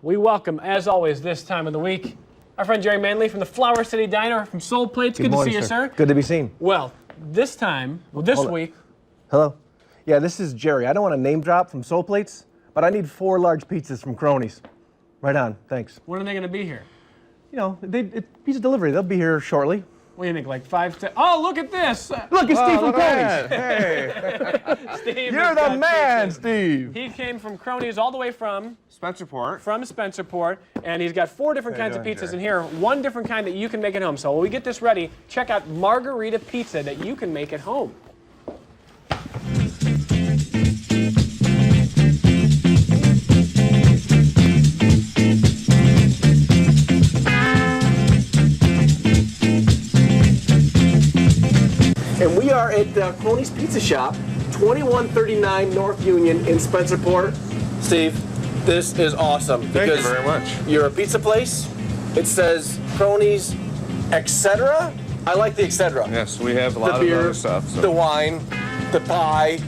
we welcome, as always, this time of the week, our friend Jerry Manley from the Flower City Diner from Soul Plates. Good morning, to see you, sir. Good to be seen. Well, this week. Hello. Yeah, this is Jerry. I don't want to name drop from Soul Plates, but I need 4 large pizzas from Krony's. Right on. Thanks. When are they going to be here? You know, pizza delivery. They'll be here shortly. What do you think, like 5 to... Oh, look at this! Look, it's Steve from Krony's. Hey! Steve, you're the man, pizzas. Steve. He came from Krony's all the way from... Spencerport. From Spencerport, and he's got 4 different kinds of pizzas in here, 1 different kind that you can make at home. So while we get this ready, check out Margarita Pizza that you can make at home. And we are at Krony's Pizza Shop, 2139 North Union in Spencerport. Steve, this is awesome. Thank you very much. You're a pizza place. It says Krony's, etc. I like the etc. Yes, we have a lot of other stuff. So. The wine, the pie,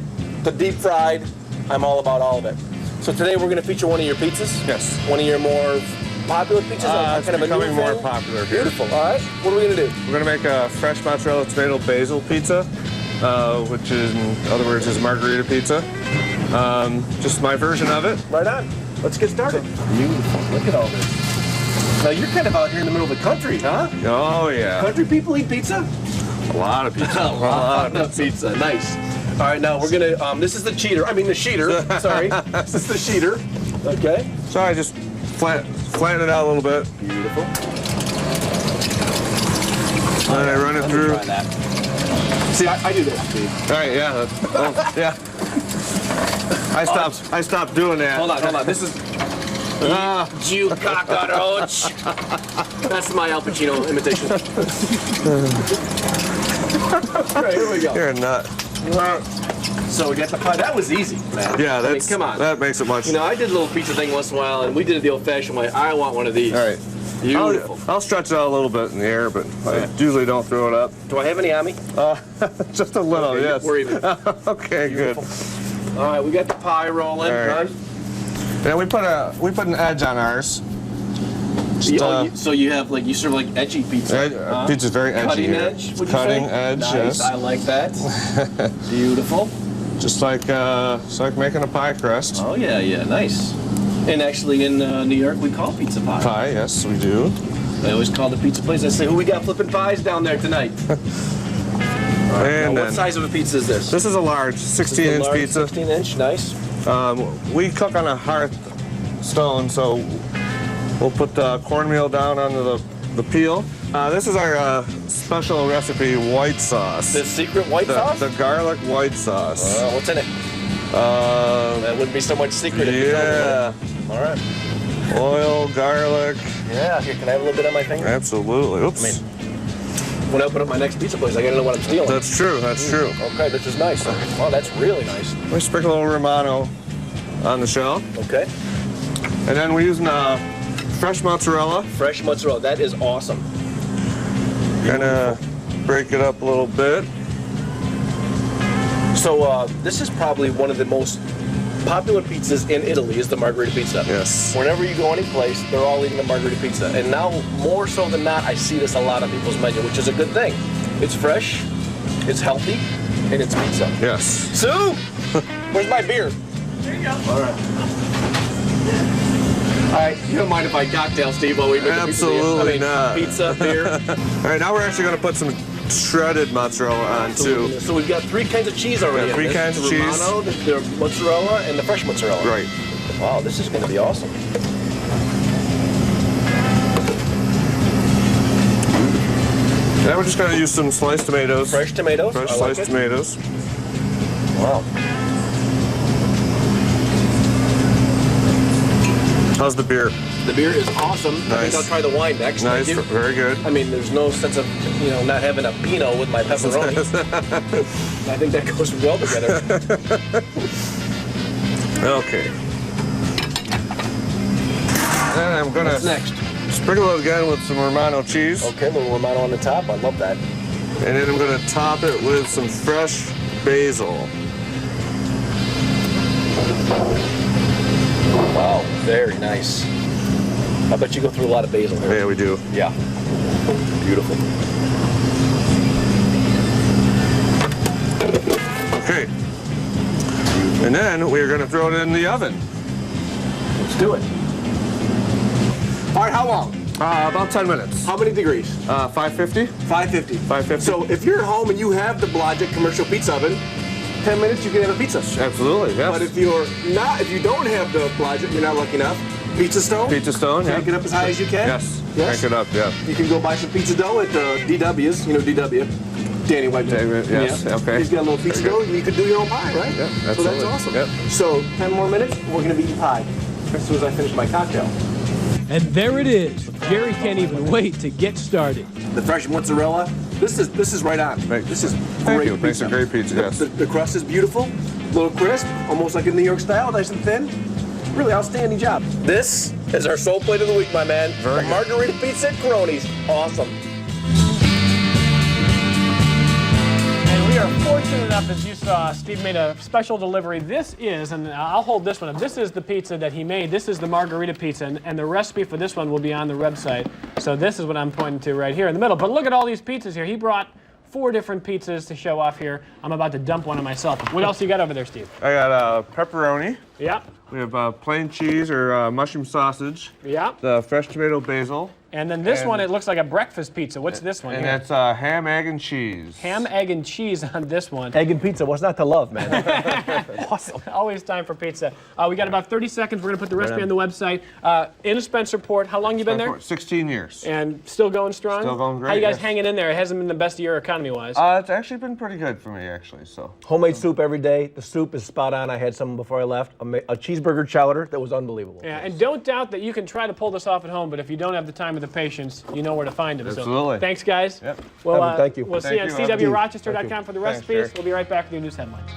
the deep fried. I'm all about all of it. So today we're going to feature one of your pizzas. Yes. One of your more popular pizzas. It's becoming more popular here. Beautiful. All right. What are we going to do? We're going to make a fresh mozzarella tomato basil pizza, which is, in other words, is Margarita Pizza. Just my version of it. Right on. Let's get started. Beautiful. Look at all this. Now you're kind of out here in the middle of the country, huh? Oh yeah. Country people eat pizza? A lot of pizza. A lot of pizza. Nice. All right, now we're gonna. This is the cheater. I mean the sheeter. Sorry. This is the sheeter. Okay. So I just flatten it out a little bit. Beautiful. And then I run it through. Try that. See, I do that, Steve. All right. Yeah. Yeah. I stopped doing that. Hold on. This is. You cockroach. That's my Al Pacino imitation. All right, here we go. You're a nut. So we got the pie. That was easy, man. Yeah, I mean, come on. That makes it much. You know, I did a little pizza thing once in a while, and we did it the old-fashioned way. I want one of these. All right. Beautiful. I'll stretch it out a little bit in the air, but I usually don't throw it up. Do I have any on me? Just a little, Okay, yes. we're even. Okay, Beautiful. good. All right, we got the pie rolling. All right. Right. And we put an edge on ours. Just, so you have you serve like edgy pizza. Pizza's very edgy. Cutting here. edge. Would you Cutting say? edge. Nice. Yes. I like that. Beautiful. Just like making a pie crust. Oh yeah, nice. And actually in New York we call pizza pie. Pie, yes, we do. I always call the pizza place. I say, who we got flipping pies down there tonight? And what size of a pizza is this? This is a large, 16-inch pizza. 16-inch, nice. We cook on a hearth stone, so we'll put cornmeal down onto the peel. This is our special recipe white sauce. The secret white sauce? The garlic white sauce. What's in it? That wouldn't be so much secret if you told me. All right. Oil, garlic. Yeah, here, can I have a little bit on my finger? Absolutely. Oops. I mean, when I open up my next pizza place, I gotta know what I'm stealing. That's true, that's true. Okay, this is nice. Wow, that's really nice. We sprinkle a little Romano on the shell. Okay. And then we're using fresh mozzarella. Fresh mozzarella, that is awesome. Kind of break it up a little bit. So this is probably one of the most popular pizzas in Italy is the Margarita Pizza. Yes. Whenever you go any place, they're all eating the Margarita Pizza. And now, more so than not, I see this a lot on people's menu, which is a good thing. It's fresh, it's healthy, and it's pizza. Yes. Sue! Where's my beer? There you go. All right. All right, you don't mind if I cocktail, Steve, while we make Absolutely the pizza? not. Pizza, beer. All right, now we're actually going to put some shredded mozzarella on too. So we've got 3 kinds of cheese already. Yeah, 3 kinds of cheese. The Romano, the mozzarella, and the fresh mozzarella. Right. Wow, this is going to be awesome. Now we're just going to use some sliced tomatoes. Fresh tomatoes. Fresh sliced tomatoes. Wow. How's the beer? The beer is awesome. Nice. I think I'll try the wine next. Nice, Thank you. very good. I mean, there's no sense of, not having a Pinot with my pepperoni. I think that goes well together. Okay. And I'm going What's to next? sprinkle it again with some Romano cheese. Okay, a little Romano on the top. I love that. And then I'm going to top it with some fresh basil. Wow, very nice. I bet you go through a lot of basil here. Yeah, we do. Yeah. Beautiful. Okay. And then we're going to throw it in the oven. Let's do it. All right, how long? About 10 minutes. How many degrees? 550? 550. 550. So if you're at home and you have the Blodgett commercial pizza oven, 10 minutes you can have a pizza. Absolutely, yes. But if you don't have the Blodgett, you're not lucky enough. Pizza stone. Pizza stone, yeah. Crank it up as high as you can. Yes. Yes. Crank it up, yeah. You can go buy some pizza dough at DW's. You know DW. Danny White. Yes, Yeah. okay. He's got a little pizza dough, and you could do your own pie, right? Yeah, So absolutely. that's awesome. Yep. So 10 more minutes, we're gonna be eating pie as soon as I finish my cocktail. And there it is. Jerry can't even wait to get started. The fresh mozzarella. This is right on. Right. This is Thank great you. pizza. Makes a great pizza, yes. The crust is beautiful, a little crisp, almost like a New York style, nice and thin. Really outstanding job. This is our soul plate of the week, my man. Very the good. Margarita Pizza at Krony's. Awesome. And we are fortunate enough, as you saw, Steve made a special delivery. This is, and I'll hold this one up, this is the pizza that he made. This is the Margarita Pizza, and the recipe for this one will be on the website. So this is what I'm pointing to right here in the middle. But look at all these pizzas here. He brought 4 different pizzas to show off here. I'm about to dump one on myself. What else you got over there, Steve? I got pepperoni. Yeah, We have plain cheese or mushroom sausage. yeah. The fresh tomato basil. And then this And- one, it looks like a breakfast pizza. What's this one And here? that's ham, egg, and cheese. Ham, egg, and cheese on this one. Egg and pizza, what's not to love, man? Awesome. Always time for pizza. We got about 30 seconds. We're going to put the recipe on the website. In Spencerport, how long you been there? 16 years. And still going strong? Still going great, How you guys yes. hanging in there? It hasn't been the best year economy-wise. It's actually been pretty good for me, actually. So Homemade soup every day. The soup is spot on. I had some before I left. A cheeseburger chowder that was unbelievable. Yeah, and don't doubt that you can try to pull this off at home, but if you don't have the time or the patience, you know where to find them. Absolutely. So, thanks, guys. Yep. Well, Evan, thank you. We'll see Thank you on you, Evan. CWRochester.com for the Thanks, recipes. Jerry. We'll be right back with your news headlines.